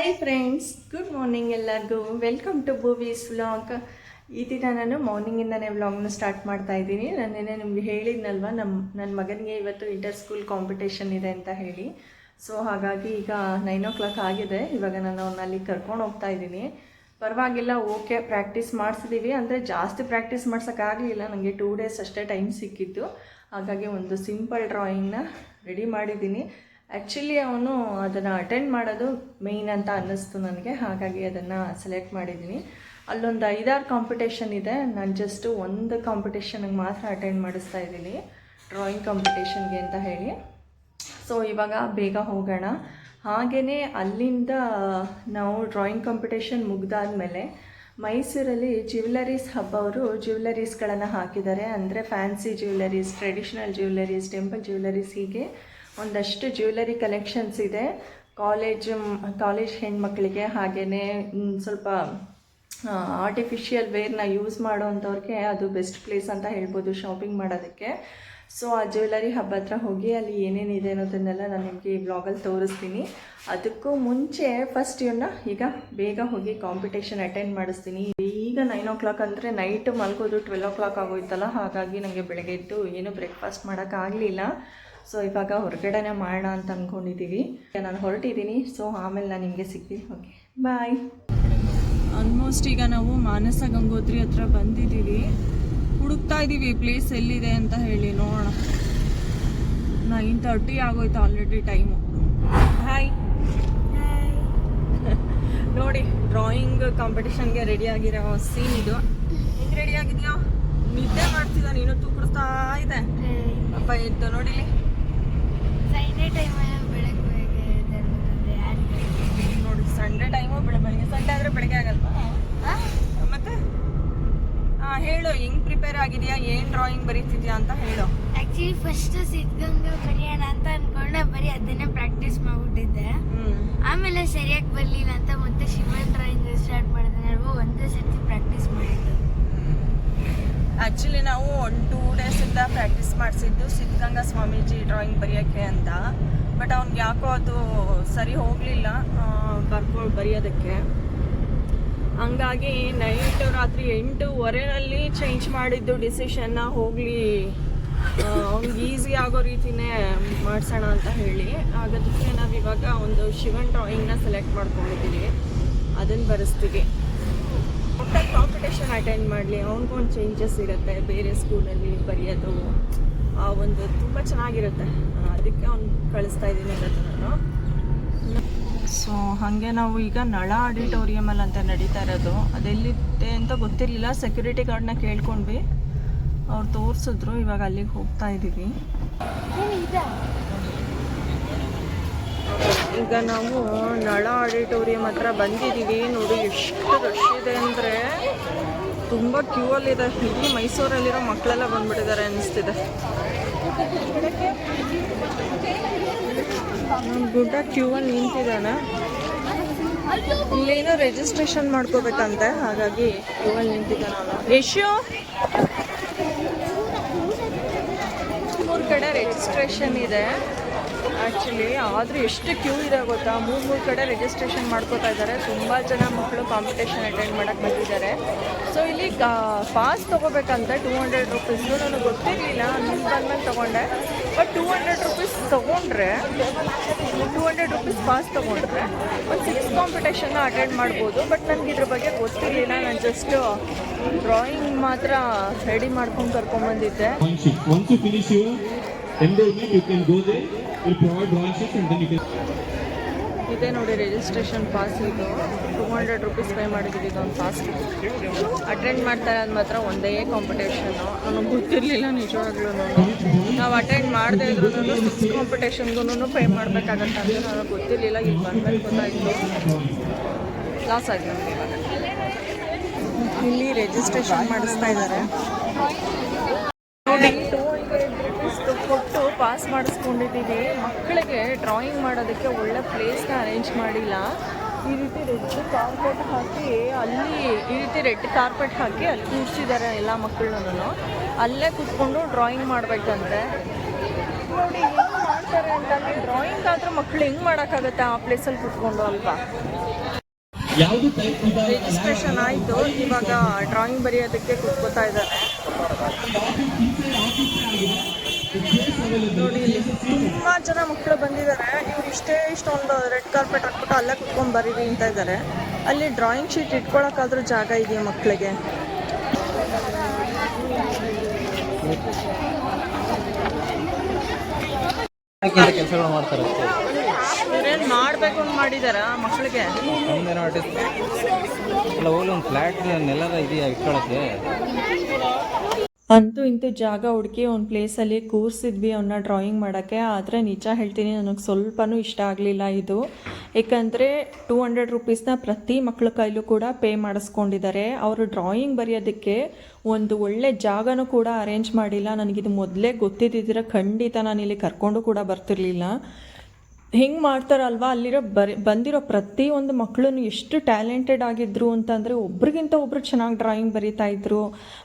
Hi friends, good morning ಎಲ್ಲರಿಗೂ. Welcome to Bhuvi's vlog. ಈ ದಿನ ನಾನು ಮಾರ್ನಿಂಗಿಂದನೇ ವ್ಲಾಗ್ನ ಸ್ಟಾರ್ಟ್ ಮಾಡ್ತಾ ಇದ್ದೀನಿ. ನಾನೇನೇ ನಿಮಗೆ ಹೇಳಿದ್ನಲ್ವ, ನನ್ನ ಮಗನಿಗೆ ಇವತ್ತು ಇಂಟರ್ ಸ್ಕೂಲ್ ಕಾಂಪಿಟೇಷನ್ ಇದೆ ಅಂತ ಹೇಳಿ. ಸೊ ಹಾಗಾಗಿ ಈಗ 9 o'clock ಆಗಿದೆ. ಇವಾಗ ನಾನು ಅವನ್ನ ಅಲ್ಲಿ ಕರ್ಕೊಂಡು ಹೋಗ್ತಾ ಇದ್ದೀನಿ. ಪರವಾಗಿಲ್ಲ, ಓಕೆ, ಪ್ರಾಕ್ಟೀಸ್ ಮಾಡಿಸಿದ್ದೀವಿ. ಅಂದರೆ ಜಾಸ್ತಿ ಪ್ರಾಕ್ಟೀಸ್ ಮಾಡ್ಸೋಕ್ಕಾಗಲಿಲ್ಲ, ನನಗೆ 2 days ಅಷ್ಟೇ ಟೈಮ್ ಸಿಕ್ಕಿತ್ತು. ಹಾಗಾಗಿ ಒಂದು ಸಿಂಪಲ್ ಡ್ರಾಯಿಂಗ್ನ ರೆಡಿ ಮಾಡಿದ್ದೀನಿ. ಆ್ಯಕ್ಚುಲಿ ಅವನು ಅದನ್ನು ಅಟೆಂಡ್ ಮಾಡೋದು ಮೇಯ್ನ್ ಅಂತ ಅನ್ನಿಸ್ತು ನನಗೆ. ಹಾಗಾಗಿ ಅದನ್ನು ಸೆಲೆಕ್ಟ್ ಮಾಡಿದ್ದೀನಿ. ಅಲ್ಲೊಂದು 5-6 ಕಾಂಪಿಟೇಷನ್ ಇದೆ. ನಾನು ಜಸ್ಟ್ ಒಂದು ಕಾಂಪಿಟೇಷನ್ಗೆ ಮಾತ್ರ ಅಟೆಂಡ್ ಮಾಡಿಸ್ತಾ ಇದ್ದೀನಿ, ಡ್ರಾಯಿಂಗ್ ಕಾಂಪಿಟೇಷನ್ಗೆ ಅಂತ ಹೇಳಿ. ಸೊ ಇವಾಗ ಬೇಗ ಹೋಗೋಣ. ಹಾಗೆಯೇ ಅಲ್ಲಿಂದ ನಾವು ಡ್ರಾಯಿಂಗ್ ಕಾಂಪಿಟೇಷನ್ ಮುಗಿದಾದ್ಮೇಲೆ ಮೈಸೂರಲ್ಲಿ ಜ್ಯುವೆಲರೀಸ್ ಹಬ್ ಅವರು ಜ್ಯುವೆಲರೀಸ್ಗಳನ್ನು ಹಾಕಿದ್ದಾರೆ. ಅಂದರೆ fancy jewelleries, traditional jewelleries, temple jewelleries, ಹೀಗೆ ಒಂದಷ್ಟು ಜ್ಯುವೆಲರಿ ಕಲೆಕ್ಷನ್ಸ್ ಇದೆ. ಕಾಲೇಜ್ ಹೆಣ್ಮಕ್ಳಿಗೆ, ಹಾಗೆಯೇ ಸ್ವಲ್ಪ ಆರ್ಟಿಫಿಷಿಯಲ್ ವೇರ್ನ ಯೂಸ್ ಮಾಡೋವಂಥವ್ರಿಗೆ ಅದು ಬೆಸ್ಟ್ ಪ್ಲೇಸ್ ಅಂತ ಹೇಳ್ಬೋದು ಶಾಪಿಂಗ್ ಮಾಡೋದಕ್ಕೆ. ಸೊ ಆ ಜ್ಯುವೆಲರಿ ಹಬ್ ಹತ್ರ ಹೋಗಿ ಅಲ್ಲಿ ಏನೇನಿದೆ ಅನ್ನೋದನ್ನೆಲ್ಲ ನಾನು ನಿಮಗೆ ಈ ಬ್ಲಾಗಲ್ಲಿ ತೋರಿಸ್ತೀನಿ. ಅದಕ್ಕೂ ಮುಂಚೆ ಫಸ್ಟ್ ಇವನ್ನ ಈಗ ಬೇಗ ಹೋಗಿ ಕಾಂಪಿಟೇಷನ್ ಅಟೆಂಡ್ ಮಾಡಿಸ್ತೀನಿ. ಈಗ 9 o'clock ಅಂದರೆ ನೈಟ್ ಮಲ್ಗೋದು 12 o'clock ಆಗೋಯ್ತಲ್ಲ. ಹಾಗಾಗಿ ನನಗೆ ಬೆಳಗ್ಗೆ ಎದ್ದು ಏನೂ ಬ್ರೇಕ್ಫಾಸ್ಟ್ ಮಾಡೋಕ್ಕಾಗಲಿಲ್ಲ. ಸೊ ಇವಾಗ ಹೊರಗಡೆನೇ ಮಾಡೋಣ ಅಂತ ಅಂದ್ಕೊಂಡಿದ್ದೀವಿ. ನಾನು ಹೊರಟಿದ್ದೀನಿ. ಸೊ ಆಮೇಲೆ ನಾನು ನಿಮಗೆ ಸಿಗ್ತೀನಿ. ಓಕೆ, ಬಾಯ್. ಆಲ್ಮೋಸ್ಟ್ ಈಗ ನಾವು ಮಾನಸ ಗಂಗೋತ್ರಿ ಹತ್ರ ಬಂದಿದ್ದೀವಿ. ಹುಡುಕ್ತಾ ಇದ್ದೀವಿ ಪ್ಲೇಸ್ ಎಲ್ಲಿದೆ ಅಂತ ಹೇಳಿ. ನೋಡೋಣ, 9:30 ಆಗೋಯ್ತು ಆಲ್ರೆಡಿ ಟೈಮು. ಹಾಯ್. ನೋಡಿ, ಡ್ರಾಯಿಂಗ್ ಕಾಂಪಿಟೇಷನ್ಗೆ ರೆಡಿ ಆಗಿರೋ ಸೀನ್ ಇದು. ಹೆಂಗೆ ರೆಡಿ ಆಗಿದೆಯಾ? ನಿದ್ದೆ ಮಾಡ್ತಿದ್ದ ನೀನು, ತೂಕಡಿಸ್ತಾ ಇದೆ ಅಪ್ಪ. ಎದ್ದು ನೋಡಿ, ನೋಡಿ ಸಂಡೇ ಟೈಮು ಬೆಳಗ್ಗೆ. ಸಂಡೇ ಆದರೆ ಬೆಳಗ್ಗೆ ಆಗಲ್ವಾ? ಮತ್ತೆ ಹೇಳು, ಹೆಂಗ್ ಪ್ರಿಪೇರ್ ಆಗಿದೆಯಾ? ಏನು ಡ್ರಾಯಿಂಗ್ ಬರೀತಿದ್ಯಾ ಅಂತ ಹೇಳು. ಆಕ್ಚುಲಿ ಫಸ್ಟ್ ಸಿದ್ಧಗಂಗಾ ಬರೆಯೋಣ ಅಂತ ಅನ್ಕೊಂಡೆ, ಬರೀ ಅದನ್ನೇ ಪ್ರಾಕ್ಟೀಸ್ ಮಾಡ್ಬಿಟ್ಟಿದ್ದೆ. ಆಮೇಲೆ ಸರಿಯಾಗಿ ಬರಲಿಲ್ಲ ಅಂತ ಮತ್ತೆ ಶಿವನ್ ಡ್ರಾಯಿಂಗ್ ಸ್ಟಾರ್ಟ್ ಮಾಡಿದೆ. ನಾವು ಒಂದೇ ಸರ್ತಿ ಪ್ರಾಕ್ಟೀಸ್ ಮಾಡಿದ್ದು. ಆ್ಯಕ್ಚುಲಿ ನಾವು 2 days ಪ್ರಾಕ್ಟೀಸ್ ಮಾಡಿಸಿದ್ದು ಸಿದ್ಧಗಂಗಾ ಸ್ವಾಮೀಜಿ ಡ್ರಾಯಿಂಗ್ ಬರೆಯೋಕ್ಕೆ ಅಂತ. ಬಟ್ ಅವ್ನಿಗೆ ಯಾಕೋ ಅದು ಸರಿ ಹೋಗಲಿಲ್ಲ ಬರೆಯೋದಕ್ಕೆ. ಹಂಗಾಗಿ ರಾತ್ರಿ 8:15 ಚೇಂಜ್ ಮಾಡಿದ್ದು ಡಿಸಿಷನ್ನ. ಹೋಗಲಿ, ಅವ್ನಿಗೆ ಈಸಿ ಆಗೋ ರೀತಿಯೇ ಮಾಡಿಸೋಣ ಅಂತ ಹೇಳಿ. ಆಗೋದಕ್ಕೆ ನಾವಿವಾಗ ಒಂದು ಶಿವನ್ ಡ್ರಾಯಿಂಗ್ನ ಸೆಲೆಕ್ಟ್ ಮಾಡ್ಕೊಂಡಿದ್ದೀವಿ, ಅದನ್ನು ಬರೆಸ್ತೀವಿ. ಒಟ್ಟಾಗಿ ಕಾಂಪಿಟೇಷನ್ ಅಟೆಂಡ್ ಮಾಡಲಿ, ಅವ್ನಿಗೊಂದು ಚೇಂಜಸ್ ಇರುತ್ತೆ. ಬೇರೆ ಸ್ಕೂಲಲ್ಲಿ ಬರೆಯೋದು ಆ ಒಂದು ತುಂಬ ಚೆನ್ನಾಗಿರುತ್ತೆ. ಅದಕ್ಕೆ ಅವ್ನು ಕಳಿಸ್ತಾ ಇದ್ದೀನಿ ಇವತ್ತು ನಾನು. ಸೊ ಹಾಗೆ ನಾವು ಈಗ ನಳ ಆಡಿಟೋರಿಯಮಲ್ಲಿ ಅಂತ ನಡೀತಾ ಇರೋದು. ಅದೆಲ್ಲಿದೆ ಅಂತ ಗೊತ್ತಿರಲಿಲ್ಲ. ಸೆಕ್ಯೂರಿಟಿ ಗಾರ್ಡ್ನ ಕೇಳ್ಕೊಂಡ್ವಿ, ಅವ್ರು ತೋರಿಸಿದ್ರು. ಇವಾಗ ಅಲ್ಲಿಗೆ ಹೋಗ್ತಾ ಇದ್ದೀವಿ. ಈಗ ನಾವು ನಳ ಆಡಿಟೋರಿಯಂ ಹತ್ರ ಬಂದಿದ್ದೀವಿ. ನೋಡಿ ಎಷ್ಟು ರಶ್ ಇದೆ ಅಂದರೆ, ತುಂಬ ಕ್ಯೂ ಅಲ್ಲಿದೆ. ಇಡೀ ಮೈಸೂರಲ್ಲಿರೋ ಮಕ್ಕಳೆಲ್ಲ ಬಂದ್ಬಿಟ್ಟಿದ್ದಾರೆ ಅನ್ನಿಸ್ತಿದೆ. ಗುಡ್ಡ ಕ್ಯೂ ಅಲ್ಲಿ ನಿಂತಿದ್ದಾನೆ. ಇಲ್ಲೇನೋ ರಿಜಿಸ್ಟ್ರೇಷನ್ ಮಾಡ್ಕೋಬೇಕಂತೆ, ಹಾಗಾಗಿ ಕ್ಯೂ ಅಲ್ಲಿ ನಿಂತಿದ್ದಾನೆ. ಯಶು, 3 ಕಡೆ ರಿಜಿಸ್ಟ್ರೇಷನ್ ಇದೆ ಆ್ಯಕ್ಚುಲಿ. ಆದರೂ ಎಷ್ಟು ಕ್ಯೂ ಇದೆ ಗೊತ್ತಾ? 3 ಕಡೆ ರಿಜಿಸ್ಟ್ರೇಷನ್ ಮಾಡ್ಕೋತಾ ಇದ್ದಾರೆ. ತುಂಬ ಜನ ಮಕ್ಕಳು ಕಾಂಪಿಟೇಷನ್ ಅಟೆಂಡ್ ಮಾಡೋಕ್ಕೆ ಬಂದಿದ್ದಾರೆ. ಸೊ ಇಲ್ಲಿ ಪಾಸ್ ತೊಗೋಬೇಕಂತೆ 200 rupees. ನನಗೆ ಗೊತ್ತಿರಲಿಲ್ಲ, ನಿಮ್ಮ ಬಂದ್ಮೇಲೆ ತೊಗೊಂಡೆ. ಬಟ್ 200 rupees ತೊಗೊಂಡ್ರೆ, 200 rupees ಪಾಸ್ ತೊಗೊಂಡ್ರೆ ಒಂದು 6 ಕಾಂಪಿಟೇಷನ್ನ ಅಟೆಂಡ್ ಮಾಡ್ಬೋದು. ಬಟ್ ನನಗೆ ಇದ್ರ ಬಗ್ಗೆ ಗೊತ್ತಿರಲಿಲ್ಲ. ನಾನು ಜಸ್ಟ್ ಡ್ರಾಯಿಂಗ್ ಮಾತ್ರ ರೆಡಿ ಮಾಡ್ಕೊಂಡು ಕರ್ಕೊಂಡ್ಬಂದಿದ್ದೆ. ಇದೆ ನೋಡಿ ರಿಜಿಸ್ಟ್ರೇಷನ್ ಪಾಸ್. ಇದು 200 rupees ಪೇ ಮಾಡಿದ್ದೀವಿ ಇದೊಂದು ಪಾಸ್. ಅಟೆಂಡ್ ಮಾಡ್ತಾರೆ ಅದು ಮಾತ್ರ ಒಂದೇ ಕಾಂಪಿಟೇಷನ್ನು. ನನಗೆ ಗೊತ್ತಿರಲಿಲ್ಲ ನಿಜವಾಗ್ಲೂ. ನಾವು ಅಟೆಂಡ್ ಮಾಡದೇ ಇದ್ರೂ 6 ಕಾಂಪಿಟೇಷನ್ಗೂ ಪೇ ಮಾಡಬೇಕಾಗತ್ತೆ ಅಂತ ನನಗೆ ಗೊತ್ತಿರಲಿಲ್ಲ. ಇಲ್ಲಿ ಬಂದ್ಮೇಲೆ ಗೊತ್ತಾಯಿತು. ಲಾಸ್ ಆಗಿದೆ ನಮಗೆ. ಇವಾಗ ಇಲ್ಲಿ ರಿಜಿಸ್ಟ್ರೇಷನ್ ಮಾಡಿಸ್ತಾ ಇದ್ದಾರೆ ನೋಡಿ. 200 rupees ಕೊಟ್ಟು ಪಾಸ್ ಮಾಡಿಸ್ಕೊಂಡಿದ್ದೀವಿ. ಮಕ್ಕಳಿಗೆ ಡ್ರಾಯಿಂಗ್ ಮಾಡೋದಕ್ಕೆ ಒಳ್ಳೆ ಪ್ಲೇಸ್ನ ಅರೇಂಜ್ ಮಾಡಿಲ್ಲ. ಈ ರೀತಿ ರೆಡ್ ಕಾರ್ಪೆಟ್ ಹಾಕಿ ಅಲ್ಲಿ ಕೂರಿಸಿದ್ದಾರೆ ಎಲ್ಲ ಮಕ್ಕಳನ್ನೂ. ಅಲ್ಲೇ ಕೂತ್ಕೊಂಡು ಡ್ರಾಯಿಂಗ್ ಮಾಡಬೇಕಂತೆ. ನೋಡಿ ಹೆಂಗೆ ಮಾಡ್ತಾರೆ ಅಂತಂದ್ರೆ ಡ್ರಾಯಿಂಗ್ ಆದರೂ ಮಕ್ಕಳು ಹೆಂಗೆ ಮಾಡೋಕ್ಕಾಗತ್ತೆ ಆ ಪ್ಲೇಸಲ್ಲಿ ಕೂತ್ಕೊಂಡು ಅಲ್ವಾ. ರಿಜಿಸ್ಟ್ರೇಷನ್ ಆಯಿತು, ಇವಾಗ ಡ್ರಾಯಿಂಗ್ ಬರೆಯೋದಕ್ಕೆ ಕೂತ್ಕೋತಾ ಇದ್ದಾರೆ. ನೋಡಿ ಇಲ್ಲಿ ತುಂಬ ಜನ ಮಕ್ಕಳು ಬಂದಿದ್ದಾರೆ. ಇವ್ರು ಇಷ್ಟೊಂದು ರೆಡ್ ಕಾರ್ಪೆಟ್ ಹಾಕ್ಬಿಟ್ಟು ಅಲ್ಲೇ ಕುತ್ಕೊಂಡು ಬರೀರಿ ಅಂತ ಇದ್ದಾರೆ. ಅಲ್ಲಿ ಡ್ರಾಯಿಂಗ್ ಶೀಟ್ ಇಟ್ಕೊಳಕ್ಕಾದ್ರೂ ಜಾಗ ಇದೆಯಾ ಮಕ್ಕಳಿಗೆ? ಕೆಲಸಗಳು ಮಾಡ್ತಾರೆ ಇವ್ರೇನು ಮಾಡಬೇಕು ಅಂತ ಮಾಡಿದಾರ ಮಕ್ಕಳಿಗೆ? ನಮ್ದೇನೋ ಆರ್ಟಿಸ್ಟ್ ಅಲ್ಲ, ಹೋಗ್ಲಿ ಒಂದು ಫ್ಲ್ಯಾಟ್ ನೆಲದ ಇದೆಯಾ ಇಟ್ಕೊಳ್ಳೋಕ್ಕೆ? ಅಂತೂ ಇಂತೂ ಜಾಗ ಹುಡುಕಿ ಒಂದು ಪ್ಲೇಸಲ್ಲಿ ಕೂರಿಸಿದ್ವಿ ಅವನ್ನ ಡ್ರಾಯಿಂಗ್ ಮಾಡೋಕ್ಕೆ. ಆದರೆ ನಿಜ ಹೇಳ್ತೀನಿ, ನನಗೆ ಸ್ವಲ್ಪನೂ ಇಷ್ಟ ಆಗಲಿಲ್ಲ ಇದು. ಏಕೆಂದರೆ 200 ರುಪೀಸ್ನ ಪ್ರತಿ ಮಕ್ಕಳ ಕೈಲೂ ಕೂಡ ಪೇ ಮಾಡಿಸ್ಕೊಂಡಿದ್ದಾರೆ. ಅವರು ಡ್ರಾಯಿಂಗ್ ಬರೆಯೋದಕ್ಕೆ ಒಂದು ಒಳ್ಳೆ ಜಾಗನೂ ಕೂಡ ಅರೇಂಜ್ ಮಾಡಿಲ್ಲ. ನನಗಿದು ಮೊದಲೇ ಗೊತ್ತಿದ್ದಿದ್ರೆ ಖಂಡಿತ ನಾನು ಇಲ್ಲಿ ಕರ್ಕೊಂಡು ಕೂಡ ಬರ್ತಿರ್ಲಿಲ್ಲ. ಹಿಂಗೆ ಮಾಡ್ತಾರಲ್ವ, ಅಲ್ಲಿರೋ ಬಂದಿರೋ ಪ್ರತಿಯೊಂದು ಮಕ್ಕಳು ಎಷ್ಟು ಟ್ಯಾಲೆಂಟೆಡ್ ಆಗಿದ್ರು ಅಂತಂದರೆ ಒಬ್ರಿಗಿಂತ ಒಬ್ರು ಚೆನ್ನಾಗಿ ಡ್ರಾಯಿಂಗ್ ಬರೀತಾಯಿದ್ರು.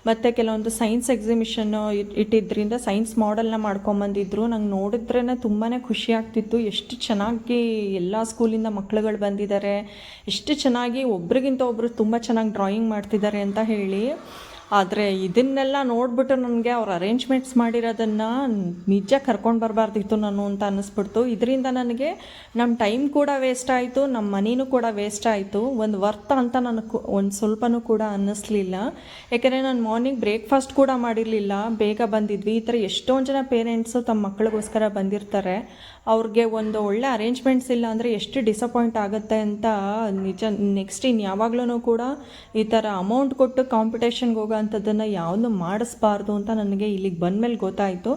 ಮತ್ತು ಕೆಲವೊಂದು ಸೈನ್ಸ್ ಎಕ್ಸಿಬಿಷನ್ನು ಇಟ್ಟಿದ್ದರಿಂದ ಸೈನ್ಸ್ ಮಾಡೆಲ್ನ ಮಾಡ್ಕೊಂಬಂದಿದ್ರು. ನಂಗೆ ನೋಡಿದ್ರೇ ತುಂಬಾ ಖುಷಿ ಆಗ್ತಿತ್ತು. ಎಷ್ಟು ಚೆನ್ನಾಗಿ ಎಲ್ಲ ಸ್ಕೂಲಿಂದ ಮಕ್ಕಳುಗಳು ಬಂದಿದ್ದಾರೆ, ಎಷ್ಟು ಚೆನ್ನಾಗಿ ಒಬ್ರಿಗಿಂತ ಒಬ್ಬರು ತುಂಬ ಚೆನ್ನಾಗಿ ಡ್ರಾಯಿಂಗ್ ಮಾಡ್ತಿದ್ದಾರೆ ಅಂತ ಹೇಳಿ. ಆದರೆ ಇದನ್ನೆಲ್ಲ ನೋಡಿಬಿಟ್ಟು ನನಗೆ ಅವ್ರು ಅರೇಂಜ್ಮೆಂಟ್ಸ್ ಮಾಡಿರೋದನ್ನು ನಿಜ ಕರ್ಕೊಂಡು ಬರಬಾರ್ದಿತ್ತು ನಾನು ಅಂತ ಅನ್ನಿಸ್ಬಿಡ್ತು. ಇದರಿಂದ ನನಗೆ ನಮ್ಮ ಟೈಮ್ ಕೂಡ ವೇಸ್ಟ್ ಆಯಿತು, ನಮ್ಮ ಮನಿನೂ ಕೂಡ ವೇಸ್ಟ್ ಆಯಿತು. ಒಂದು ವರ್ತ್ ಅಂತ ನನಗೆ ಒಂದು ಸ್ವಲ್ಪನೂ ಕೂಡ ಅನ್ನಿಸ್ಲಿಲ್ಲ. ಯಾಕೆಂದರೆ ನಾನು ಮಾರ್ನಿಂಗ್ ಬ್ರೇಕ್ಫಾಸ್ಟ್ ಕೂಡ ಮಾಡಿರಲಿಲ್ಲ, ಬೇಗ ಬಂದಿದ್ವಿ. ಈ ಥರ ಎಷ್ಟೊಂದು ಜನ ಪೇರೆಂಟ್ಸು ತಮ್ಮ ಮಕ್ಕಳಿಗೋಸ್ಕರ ಬಂದಿರ್ತಾರೆ. ಅವ್ರಿಗೆ ಒಂದು ಒಳ್ಳೆ ಅರೇಂಜ್ಮೆಂಟ್ಸ್ ಇಲ್ಲ ಅಂದರೆ ಎಷ್ಟು ಡಿಸಪಾಯಿಂಟ್ ಆಗುತ್ತೆ ಅಂತ ನಿಜ. ನೆಕ್ಸ್ಟ್ ಇನ್ನು ಯಾವಾಗಲೂ ಕೂಡ ಈ ಥರ ಅಮೌಂಟ್ ಕೊಟ್ಟು ಕಾಂಪಿಟೇಷನ್ಗೆ ಹೋಗೋ ಅಂಥದ್ದನ್ನು ಯಾವುದೂ ಮಾಡಿಸ್ಬಾರ್ದು ಅಂತ ನನಗೆ ಇಲ್ಲಿಗೆ ಬಂದಮೇಲೆ ಗೊತ್ತಾಯಿತು.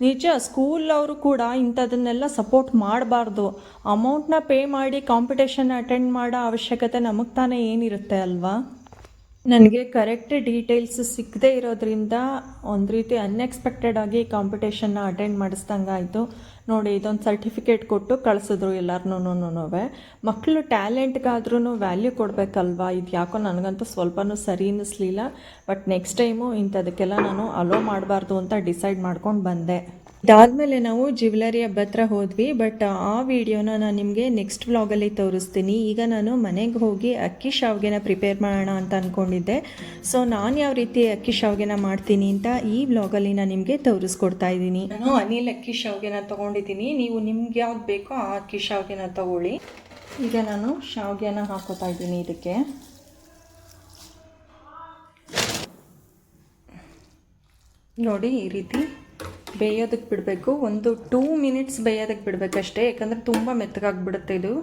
ನಿಜ ಸ್ಕೂಲ್ ಅವರು ಕೂಡ ಇಂಥದನ್ನೆಲ್ಲ ಸಪೋರ್ಟ್ ಮಾಡಬಾರ್ದು. ಅಮೌಂಟ್ನ ಪೇ ಮಾಡಿ ಕಾಂಪಿಟೇಷನ್ ಅಟೆಂಡ್ ಮಾಡೋ ಅವಶ್ಯಕತೆ ನಮಗೆ ತಾನೇ ಏನಿರುತ್ತೆ ಅಲ್ವಾ. ನನಗೆ ಕರೆಕ್ಟ್ ಡೀಟೇಲ್ಸ್ ಸಿಕ್ಕದೇ ಇರೋದ್ರಿಂದ ಒಂದು ರೀತಿ ಅನ್ಎಕ್ಸ್ಪೆಕ್ಟೆಡ್ ಆಗಿ ಕಾಂಪಿಟೇಷನ್ನ ಅಟೆಂಡ್ ಮಾಡಿಸ್ದಂಗೆ ಆಯಿತು. ನೋಡಿ, ಇದೊಂದು ಸರ್ಟಿಫಿಕೇಟ್ ಕೊಟ್ಟು ಕಳಿಸಿದ್ರು ಎಲ್ಲರನ್ನೂ. ಮಕ್ಕಳು ಟ್ಯಾಲೆಂಟ್ಗಾದ್ರೂ ವ್ಯಾಲ್ಯೂ ಕೊಡಬೇಕಲ್ವಾ. ಇದು ಯಾಕೋ ನನಗಂತೂ ಸ್ವಲ್ಪನೂ ಸರಿ ಅನ್ನಿಸ್ಲಿಲ್ಲ. ಬಟ್ ನೆಕ್ಸ್ಟ್ ಟೈಮು ಇಂಥದಕ್ಕೆಲ್ಲ ನಾನು ಅಲೋ ಮಾಡಬಾರ್ದು ಅಂತ ಡಿಸೈಡ್ ಮಾಡ್ಕೊಂಡು ಬಂದೆ. ಇದಾದಮೇಲೆ ನಾವು ಜ್ಯುವೆಲರಿ ಹಬ್ಬ ಹತ್ರ ಹೋದ್ವಿ. ಬಟ್ ಆ ವಿಡಿಯೋನ ನಾನು ನಿಮಗೆ ನೆಕ್ಸ್ಟ್ ವ್ಲಾಗಲ್ಲಿ ತೋರಿಸ್ತೀನಿ. ಈಗ ನಾನು ಮನೆಗೆ ಹೋಗಿ ಅಕ್ಕಿ ಶಾವಿಗೆನ ಪ್ರಿಪೇರ್ ಮಾಡೋಣ ಅಂತ ಅಂದ್ಕೊಂಡಿದ್ದೆ. ಸೊ ನಾನು ಯಾವ ರೀತಿ ಅಕ್ಕಿ ಶಾವಿಗೆನ ಮಾಡ್ತೀನಿ ಅಂತ ಈ ವ್ಲಾಗಲ್ಲಿ ನಾನು ನಿಮಗೆ ತೋರಿಸ್ಕೊಡ್ತಾ ಇದ್ದೀನಿ. ನಾನು ಅನಿಲ್ ಅಕ್ಕಿ ಶಾವಿಗೆನ ತೊಗೊಂಡಿದ್ದೀನಿ. ನೀವು ನಿಮ್ಗೆ ಯಾವ್ದು ಬೇಕೋ ಆ ಅಕ್ಕಿ ಶಾವಿಗೆನ ತೊಗೊಳ್ಳಿ. ಈಗ ನಾನು ಶಾವಿಗೆನ ಹಾಕೋತಾ ಇದ್ದೀನಿ ಇದಕ್ಕೆ. ನೋಡಿ, ಈ ರೀತಿ ಬೇಯೋದಕ್ಕೆ ಬಿಡಬೇಕು. ಒಂದು 2 ಮಿನಿಟ್ಸ್ ಬೇಯೋದಕ್ಕೆ ಬಿಡಬೇಕಷ್ಟೇ, ಯಾಕಂದರೆ ತುಂಬ ಮೆತ್ತಗಾಗಿಬಿಡುತ್ತೆ ಇದು.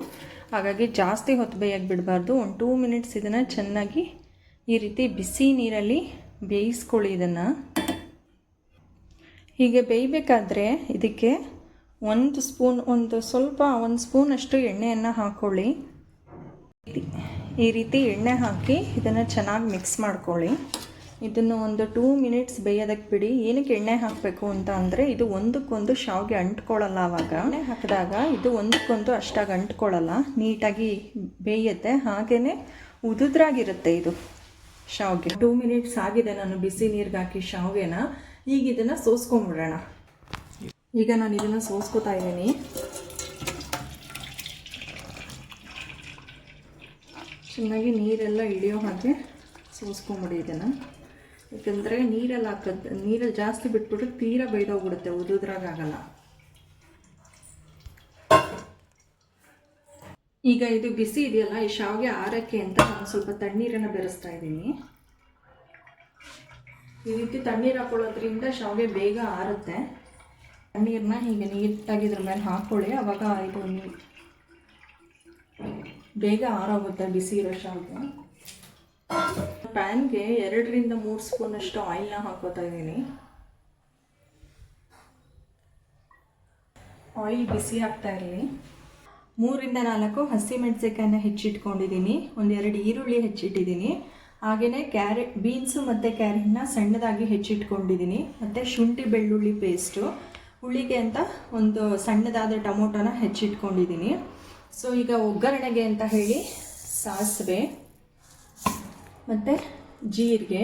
ಹಾಗಾಗಿ ಜಾಸ್ತಿ ಹೊತ್ತು ಬೇಯೋಕ್ಕೆ ಬಿಡಬಾರ್ದು. ಒಂದು 2 ಮಿನಿಟ್ಸ್ ಇದನ್ನು ಚೆನ್ನಾಗಿ ಈ ರೀತಿ ಬಿಸಿ ನೀರಲ್ಲಿ ಬೇಯಿಸ್ಕೊಳ್ಳಿ. ಇದನ್ನು ಹೀಗೆ ಬೇಯಬೇಕಾದ್ರೆ ಇದಕ್ಕೆ ಒಂದು ಸ್ಪೂನಷ್ಟು ಎಣ್ಣೆಯನ್ನು ಹಾಕ್ಕೊಳ್ಳಿ. ಈ ರೀತಿ ಎಣ್ಣೆ ಹಾಕಿ ಇದನ್ನು ಚೆನ್ನಾಗಿ ಮಿಕ್ಸ್ ಮಾಡ್ಕೊಳ್ಳಿ. ಇದನ್ನು ಒಂದು 2 ಮಿನಿಟ್ಸ್ ಬೇಯೋದಕ್ಕೆ ಬಿಡಿ. ಏನಕ್ಕೆ ಎಣ್ಣೆ ಹಾಕಬೇಕು ಅಂತ ಅಂದರೆ ಇದು ಒಂದಕ್ಕೊಂದು ಶಾವಿಗೆ ಅಂಟ್ಕೊಳ್ಳಲ್ಲ. ಆವಾಗ ಎಣ್ಣೆ ಹಾಕಿದಾಗ ಇದು ಒಂದಕ್ಕೊಂದು ಅಷ್ಟಾಗಿ ಅಂಟ್ಕೊಳ್ಳಲ್ಲ, ನೀಟಾಗಿ ಬೇಯುತ್ತೆ. ಹಾಗೆಯೇ ಉದುದ್ರಾಗಿರುತ್ತೆ ಇದು ಶಾವಿಗೆ. 2 ಮಿನಿಟ್ಸ್ ಆಗಿದೆ ನಾನು ಬಿಸಿ ನೀರಿಗೆ ಹಾಕಿ ಶಾವಿಗೆನ. ಈಗ ಇದನ್ನು ಸೋಸ್ಕೊಂಬಿಡೋಣ. ಈಗ ನಾನು ಇದನ್ನು ಸೋಸ್ಕೊತಾ ಇದ್ದೀನಿ. ಚೆನ್ನಾಗಿ ನೀರೆಲ್ಲ ಇಳಿಯೋ ಹಾಗೆ ಸೋಸ್ಕೊಂಬಿಡಿ ಇದನ್ನು. ಯಾಕಂದರೆ ನೀರಲ್ಲಿ ಜಾಸ್ತಿ ಬಿಟ್ಬಿಟ್ರೆ ತೀರಾ ಬೇಯ್ದೋಗ್ಬಿಡುತ್ತೆ, ಉದುದ್ರಾಗಲ್ಲ. ಈಗ ಇದು ಬಿಸಿ ಇದೆಯಲ್ಲ, ಈ ಶಾವಿಗೆ ಆರಕ್ಕೆ ಅಂತ ನಾನು ಸ್ವಲ್ಪ ತಣ್ಣೀರನ್ನು ಬೆರೆಸ್ತಾ ಇದ್ದೀನಿ. ಈ ರೀತಿ ತಣ್ಣೀರು ಹಾಕೊಳ್ಳೋದ್ರಿಂದ ಶಾವಿಗೆ ಬೇಗ ಆರುತ್ತೆ. ತಣ್ಣೀರನ್ನ ಹೀಗೆ ನೀಟಾಗಿ ಇದ್ರ ಮೇಲೆ ಹಾಕ್ಕೊಳ್ಳಿ. ಆವಾಗ ಇದು ಬೇಗ ಆರೋಗುತ್ತೆ ಬಿಸಿ ಇರೋ ಶಾವಿಗೆ. ಪ್ಯಾನ್ಗೆ 2 ರಿಂದ 3 ಸ್ಪೂನಷ್ಟು ಆಯಿಲ್ನ ಹಾಕೋತಾ ಇದ್ದೀನಿ. ಆಯಿಲ್ ಬಿಸಿ ಆಗ್ತಾ ಇರಲಿ. 3 ರಿಂದ 4 ಹಸಿಮೆಣಸಿನಕಾಯಿನ ಹೆಚ್ಚಿಟ್ಕೊಂಡಿದ್ದೀನಿ. 1-2 ಈರುಳ್ಳಿ ಹೆಚ್ಚಿಟ್ಟಿದ್ದೀನಿ. ಹಾಗೆಯೇ ಬೀನ್ಸು ಮತ್ತು ಕ್ಯಾರೆಟ್ನ ಸಣ್ಣದಾಗಿ ಹೆಚ್ಚಿಟ್ಕೊಂಡಿದ್ದೀನಿ. ಮತ್ತು ಶುಂಠಿ ಬೆಳ್ಳುಳ್ಳಿ ಪೇಸ್ಟು, ಹುಳಿಗೆ ಅಂತ ಒಂದು ಸಣ್ಣದಾದ ಟೊಮೊಟೊನ ಹೆಚ್ಚಿಟ್ಕೊಂಡಿದ್ದೀನಿ. ಸೊ ಈಗ ಒಗ್ಗರಣೆಗೆ ಅಂತ ಹೇಳಿ ಸಾಸಿವೆ ಮತ್ತು ಜೀರಿಗೆ,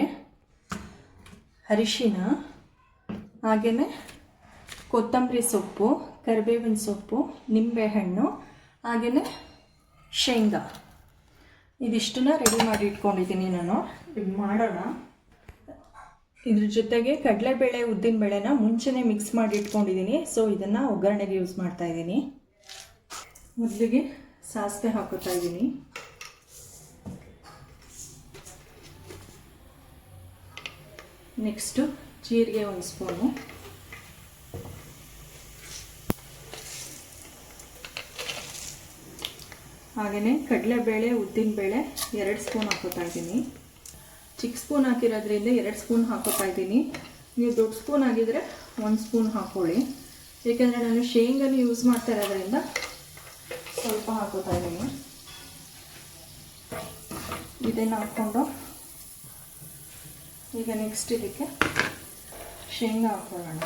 ಅರಿಶಿನ, ಹಾಗೆಯೇ ಕೊತ್ತಂಬರಿ ಸೊಪ್ಪು, ಕರಿಬೇವಿನ ಸೊಪ್ಪು, ನಿಂಬೆಹಣ್ಣು, ಹಾಗೆಯೇ ಶೇಂಗಾ, ಇದಿಷ್ಟನ್ನ ರೆಡಿ ಮಾಡಿ ಇಟ್ಕೊಂಡಿದ್ದೀನಿ ನಾನು. ಇದು ಮಾಡೋಣ. ಇದ್ರ ಜೊತೆಗೆ ಕಡಲೆಬೇಳೆ, ಉದ್ದಿನಬೇಳೆನ ಮುಂಚೆನೇ ಮಿಕ್ಸ್ ಮಾಡಿ ಇಟ್ಕೊಂಡಿದ್ದೀನಿ. ಸೊ ಇದನ್ನು ಒಗ್ಗರಣೆಗೆ ಯೂಸ್ ಮಾಡ್ತಾ ಇದ್ದೀನಿ. ಮೊದಲಿಗೆ ಸಾಸಿವೆ ಹಾಕೋತಾ ಇದ್ದೀನಿ. ನೆಕ್ಸ್ಟು ಜೀರಿಗೆ 1 ಸ್ಪೂನು, ಹಾಗೆಯೇ ಕಡಲೆಬೇಳೆ, ಉದ್ದಿನಬೇಳೆ 2 ಸ್ಪೂನ್ ಹಾಕೋತಾ ಇದ್ದೀನಿ. ಚಿಕ್ಕ ಸ್ಪೂನ್ ಹಾಕಿರೋದ್ರಿಂದ 2 ಸ್ಪೂನ್ ಹಾಕೋತಾ ಇದ್ದೀನಿ. ನೀವು ದೊಡ್ಡ ಸ್ಪೂನ್ ಆಗಿದ್ರೆ 1 ಸ್ಪೂನ್ ಹಾಕ್ಕೊಳ್ಳಿ. ಏಕೆಂದರೆ ನಾನು ಶೇಂಗಾನು ಯೂಸ್ ಮಾಡ್ತಾ ಇರೋದ್ರಿಂದ ಸ್ವಲ್ಪ ಹಾಕೋತಾ ಇದ್ದೀನಿ. ಇದನ್ನು ಹಾಕ್ಕೊಂಡು ಈಗ ನೆಕ್ಸ್ಟ್ ಇದಕ್ಕೆ ಶೇಂಗಾ ಹಾಕೊಳ್ಳೋಣ.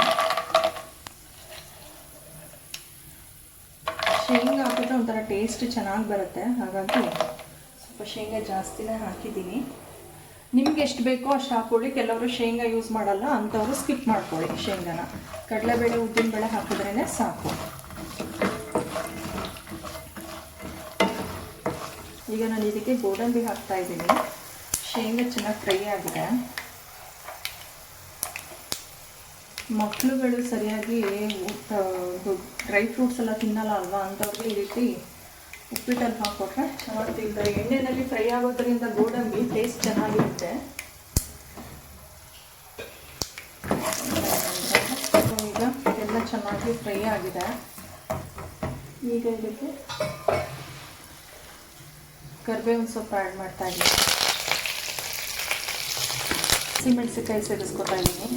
ಶೇಂಗಾ ಹಾಕಿದ್ರೆ ಒಂಥರ ಟೇಸ್ಟ್ ಚೆನ್ನಾಗಿ ಬರುತ್ತೆ. ಹಾಗಾಗಿ ಸ್ವಲ್ಪ ಶೇಂಗಾ ಜಾಸ್ತಿನೇ ಹಾಕಿದ್ದೀನಿ. ನಿಮ್ಗೆ ಎಷ್ಟು ಬೇಕೋ ಅಷ್ಟು ಹಾಕ್ಕೊಳ್ಳಿ. ಕೆಲವರು ಶೇಂಗಾ ಯೂಸ್ ಮಾಡಲ್ಲ, ಅಂಥವರು ಸ್ಕಿಪ್ ಮಾಡ್ಕೊಳ್ಳಿ ಶೇಂಗಾನ. ಕಡಲೆಬೇಳೆ, ಉದ್ದಿನಬೇಳೆ ಹಾಕಿದ್ರೇ ಸಾಕು. ಈಗ ನಾನು ಇದಕ್ಕೆ ಗೋಡಂಬಿ ಹಾಕ್ತಾ ಇದ್ದೀನಿ. ಶೇಂಗಾ ಚೆನ್ನಾಗಿ ಫ್ರೈ ಆಗಿದೆ. ಮಕ್ಕಳುಗಳು ಸರಿಯಾಗಿ ಡ್ರೈ ಫ್ರೂಟ್ಸ್ ಎಲ್ಲ ತಿನ್ನಲ್ಲ ಅಲ್ವಾ, ಅಂಥವ್ರಿಗೆ ಈ ರೀತಿ ಉಪ್ಪಿಟ್ಟಲ್ಲಿ ಹಾಕ್ಕೊಟ್ರೆ ಚೆನ್ನಾಗಿ ತಿಂತಾರೆ. ಎಣ್ಣೆಯಲ್ಲಿ ಫ್ರೈ ಆಗೋದ್ರಿಂದ ಗೋಡಂಬಿ ಟೇಸ್ಟ್ ಚೆನ್ನಾಗಿರುತ್ತೆ. ಈಗ ಎಲ್ಲ ಚೆನ್ನಾಗಿ ಫ್ರೈ ಆಗಿದೆ. ಈಗ ಇದಕ್ಕೆ ಕರಿಬೇವಿನ ಸೊಪ್ಪು ಆ್ಯಡ್ ಮಾಡ್ತಾ ಇದ್ದೀನಿ. ಹಸಿಮೆಣಸಿನಕಾಯಿ ಸೇರಿಸ್ಕೊತಾ ಇದ್ದೀನಿ.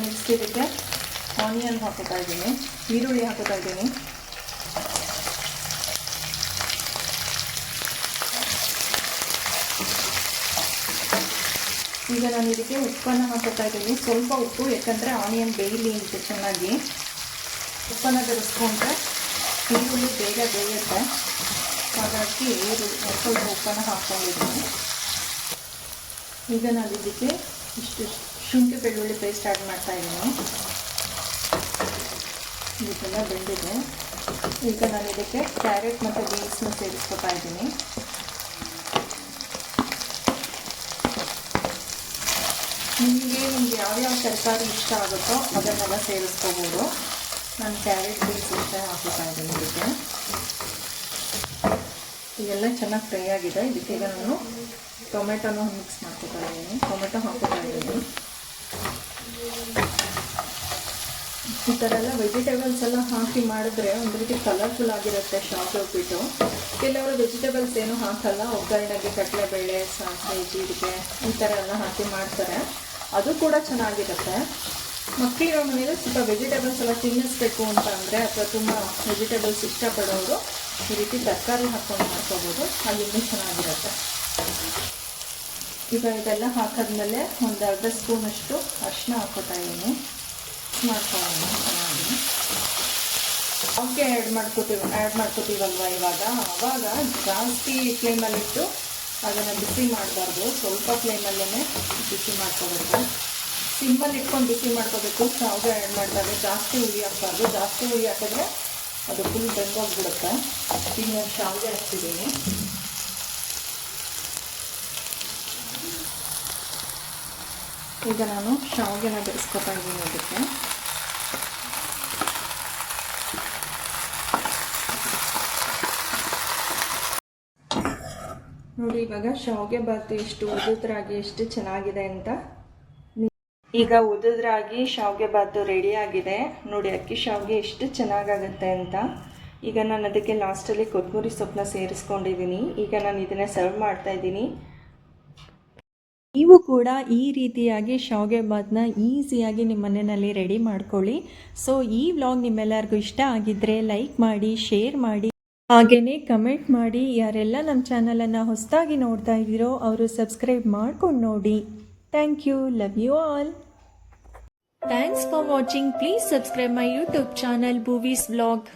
ನೆಕ್ಸ್ಟ್ ಇದಕ್ಕೆ ಆನಿಯನ್ ಹಾಕೋತಾ ಇದ್ದೀನಿ, ಈರುಳ್ಳಿ ಹಾಕೋತಾ ಇದ್ದೀನಿ. ಈಗ ನಾನು ಇದಕ್ಕೆ ಉಪ್ಪನ್ನು ಹಾಕೋತಾ ಇದ್ದೀನಿ, ಸ್ವಲ್ಪ ಉಪ್ಪು, ಯಾಕಂದರೆ ಆನಿಯನ್ ಬೇಯಲಿ ಅಂತ ಚೆನ್ನಾಗಿ. ಉಪ್ಪನ್ನು ಬೆರೆಸ್ಕೊಂಡ್ರೆ ಈರುಳ್ಳಿ ಬೇಗ ಬೇಯುತ್ತೆ. ಹಾಗಾಗಿ ಸ್ವಲ್ಪ ಉಪ್ಪನ್ನು ಹಾಕ್ಕೊಂಡಿದ್ದೀನಿ. ಈಗ ನಾನು ಇದಕ್ಕೆ ಇಷ್ಟು ಶುಂಠಿ ಬೆಳ್ಳುಳ್ಳಿ ಪೇಸ್ಟ್ ಆ್ಯಡ್ ಮಾಡ್ತಾ ಇದ್ದೀನಿ. ಇದೆಲ್ಲ ಬೆಂದಿದೆ. ಈಗ ನಾನು ಇದಕ್ಕೆ ಕ್ಯಾರೆಟ್ ಮತ್ತು ಬೀನ್ಸ್ನ ಸೇರಿಸ್ಕೊತಾ ಇದ್ದೀನಿ. ನಿಮಗೆ ಯಾವ್ಯಾವ ತರಕಾರಿ ಇಷ್ಟ ಆಗುತ್ತೋ ಅದನ್ನೆಲ್ಲ ಸೇರಿಸ್ಕೋಬೋದು. ನಾನು ಕ್ಯಾರೆಟ್, ಬೀನ್ಸ್ ಇಷ್ಟ ಹಾಕೋತಾ ಇದ್ದೀನಿ ಇದಕ್ಕೆ. ಇದೆಲ್ಲ ಚೆನ್ನಾಗಿ ಫ್ರೈ ಆಗಿದೆ. ಇದಕ್ಕೆ ಈಗ ನಾನು ಟೊಮೆಟೊನ ಮಿಕ್ಸ್ ಮಾಡ್ಕೊತಾ ಇದ್ದೀನಿ. ಟೊಮೆಟೊ ಹಾಕೋತಾ ಇದ್ದೀನಿ. ಈ ಥರ ಎಲ್ಲ ವೆಜಿಟೇಬಲ್ಸ್ ಎಲ್ಲ ಹಾಕಿ ಮಾಡಿದ್ರೆ ಒಂದು ರೀತಿ ಕಲರ್ಫುಲ್ ಆಗಿರುತ್ತೆ ಶಾವಿಗೆ ಉಪ್ಪಿಟ್ಟು. ಕೆಲವರು ವೆಜಿಟೇಬಲ್ಸ್ ಏನೂ ಹಾಕಲ್ಲ, ಒಗ್ಗರಣೆಗೆ ಕಡಲೆಬೇಳೆ, ಸಾಸಿವೆ, ಜೀರಿಗೆ ಈ ಥರ ಎಲ್ಲ ಹಾಕಿ ಮಾಡ್ತಾರೆ. ಅದು ಕೂಡ ಚೆನ್ನಾಗಿರುತ್ತೆ. ಮಕ್ಕಳಿರೋ ಮನೇಲಿ ಸ್ವಲ್ಪ ವೆಜಿಟೇಬಲ್ಸ್ ಎಲ್ಲ ತಿನ್ನಿಸ್ಬೇಕು ಅಂತ ಅಂದರೆ, ಅಥವಾ ತುಂಬ ವೆಜಿಟೇಬಲ್ಸ್ ಇಷ್ಟಪಡೋರು ಈ ರೀತಿ ತರಕಾರಿ ಹಾಕ್ಕೊಂಡು ಮಾಡ್ಕೋಬೋದು. ಅದು ಇನ್ನೂ ಚೆನ್ನಾಗಿರುತ್ತೆ. ಈಗ ಇದೆಲ್ಲ ಹಾಕಿದ್ಮೇಲೆ ಒಂದು ಅರ್ಧ ಸ್ಪೂನಷ್ಟು ಅರಿಶಿನ ಹಾಕೋತಾ ಇದ್ದೀನಿ. ಮಾಡ್ಕೊಳ್ಳೋಣ ಚೆನ್ನಾಗಿ. ಶಾವಿಗೆ ಆ್ಯಡ್ ಮಾಡ್ಕೋತೀವಲ್ವ ಇವಾಗ, ಆವಾಗ ಜಾಸ್ತಿ ಫ್ಲೇಮಲ್ಲಿಟ್ಟು ಅದನ್ನು ಬಿಸಿ ಮಾಡಬಾರ್ದು. ಸ್ವಲ್ಪ ಫ್ಲೇಮಲ್ಲೇ ಬಿಸಿ ಮಾಡ್ಕೋಬೇಕು. ಸಿಮ್ಮಲ್ಲಿ ಇಟ್ಕೊಂಡು ಬಿಸಿ ಮಾಡ್ಕೋಬೇಕು. ಶಾವಿಗೆ ಆ್ಯಡ್ ಮಾಡಿದಾಗ ಜಾಸ್ತಿ ಉರಿ ಹಾಕಬಾರ್ದು. ಜಾಸ್ತಿ ಉರಿ ಹಾಕಿದ್ರೆ ಅದು ಫುಲ್ ಬೆಂದೋಗ್ಬಿಡುತ್ತೆ. ಈಗ ನಾನು ಶಾವಿಗೆ ಹಾಕ್ತಿದ್ದೀನಿ. ಈಗ ನಾನು ಶಾವಿಗೆನ ಬೆರೆಸ್ಕೊತಾ ಇದ್ದೀನಿ ಅದಕ್ಕೆ. ನೋಡಿ ಇವಾಗ ಶಾವಿಗೆ ಬಾತು ಎಷ್ಟು ಉದುದ್ರಾಗಿ ಎಷ್ಟು ಚೆನ್ನಾಗಿದೆ ಅಂತ. ಈಗ ಉದುದ್ರಾಗಿ ಶಾವಿಗೆ ಬಾತು ರೆಡಿ ಆಗಿದೆ. ನೋಡಿ ಅಕ್ಕಿ ಶಾವಿಗೆ ಎಷ್ಟು ಚೆನ್ನಾಗಾಗುತ್ತೆ ಅಂತ. ಈಗ ನಾನು ಅದಕ್ಕೆ ಲಾಸ್ಟಲ್ಲಿ ಕೊತ್ತಂಬರಿ ಸೊಪ್ಪನ್ನ ಸೇರಿಸ್ಕೊಂಡಿದ್ದೀನಿ. ಈಗ ನಾನು ಇದನ್ನು ಸರ್ವ್ ಮಾಡ್ತಾ ಇದ್ದೀನಿ. ನೀವು ಕೂಡ ಈ ರೀತಿಯಾಗಿ ಶಾವಿಗೆ ಬಾತನ್ನ ಈಸಿಯಾಗಿ ನಿಮ್ಮ ಮನೆಯಲ್ಲಿ ರೆಡಿ ಮಾಡ್ಕೊಳ್ಳಿ. ಸೊ ಈ ವ್ಲಾಗ್ ನಿಮ್ಮೆಲ್ಲರಿಗೂ ಇಷ್ಟ ಆಗಿದ್ದರೆ ಲೈಕ್ ಮಾಡಿ, ಶೇರ್ ಮಾಡಿ, ಹಾಗೆಯೇ ಕಮೆಂಟ್ ಮಾಡಿ. ಯಾರೆಲ್ಲ ನಮ್ಮ ಚಾನಲನ್ನು ಹೊಸದಾಗಿ ನೋಡ್ತಾ ಇದ್ದೀರೋ ಅವರು ಸಬ್ಸ್ಕ್ರೈಬ್ ಮಾಡ್ಕೊಂಡು ನೋಡಿ. Thank you. Love you all. Thanks for watching. Please subscribe my YouTube channel ಭೂವೀಸ್ ವ್ಲಾಗ್.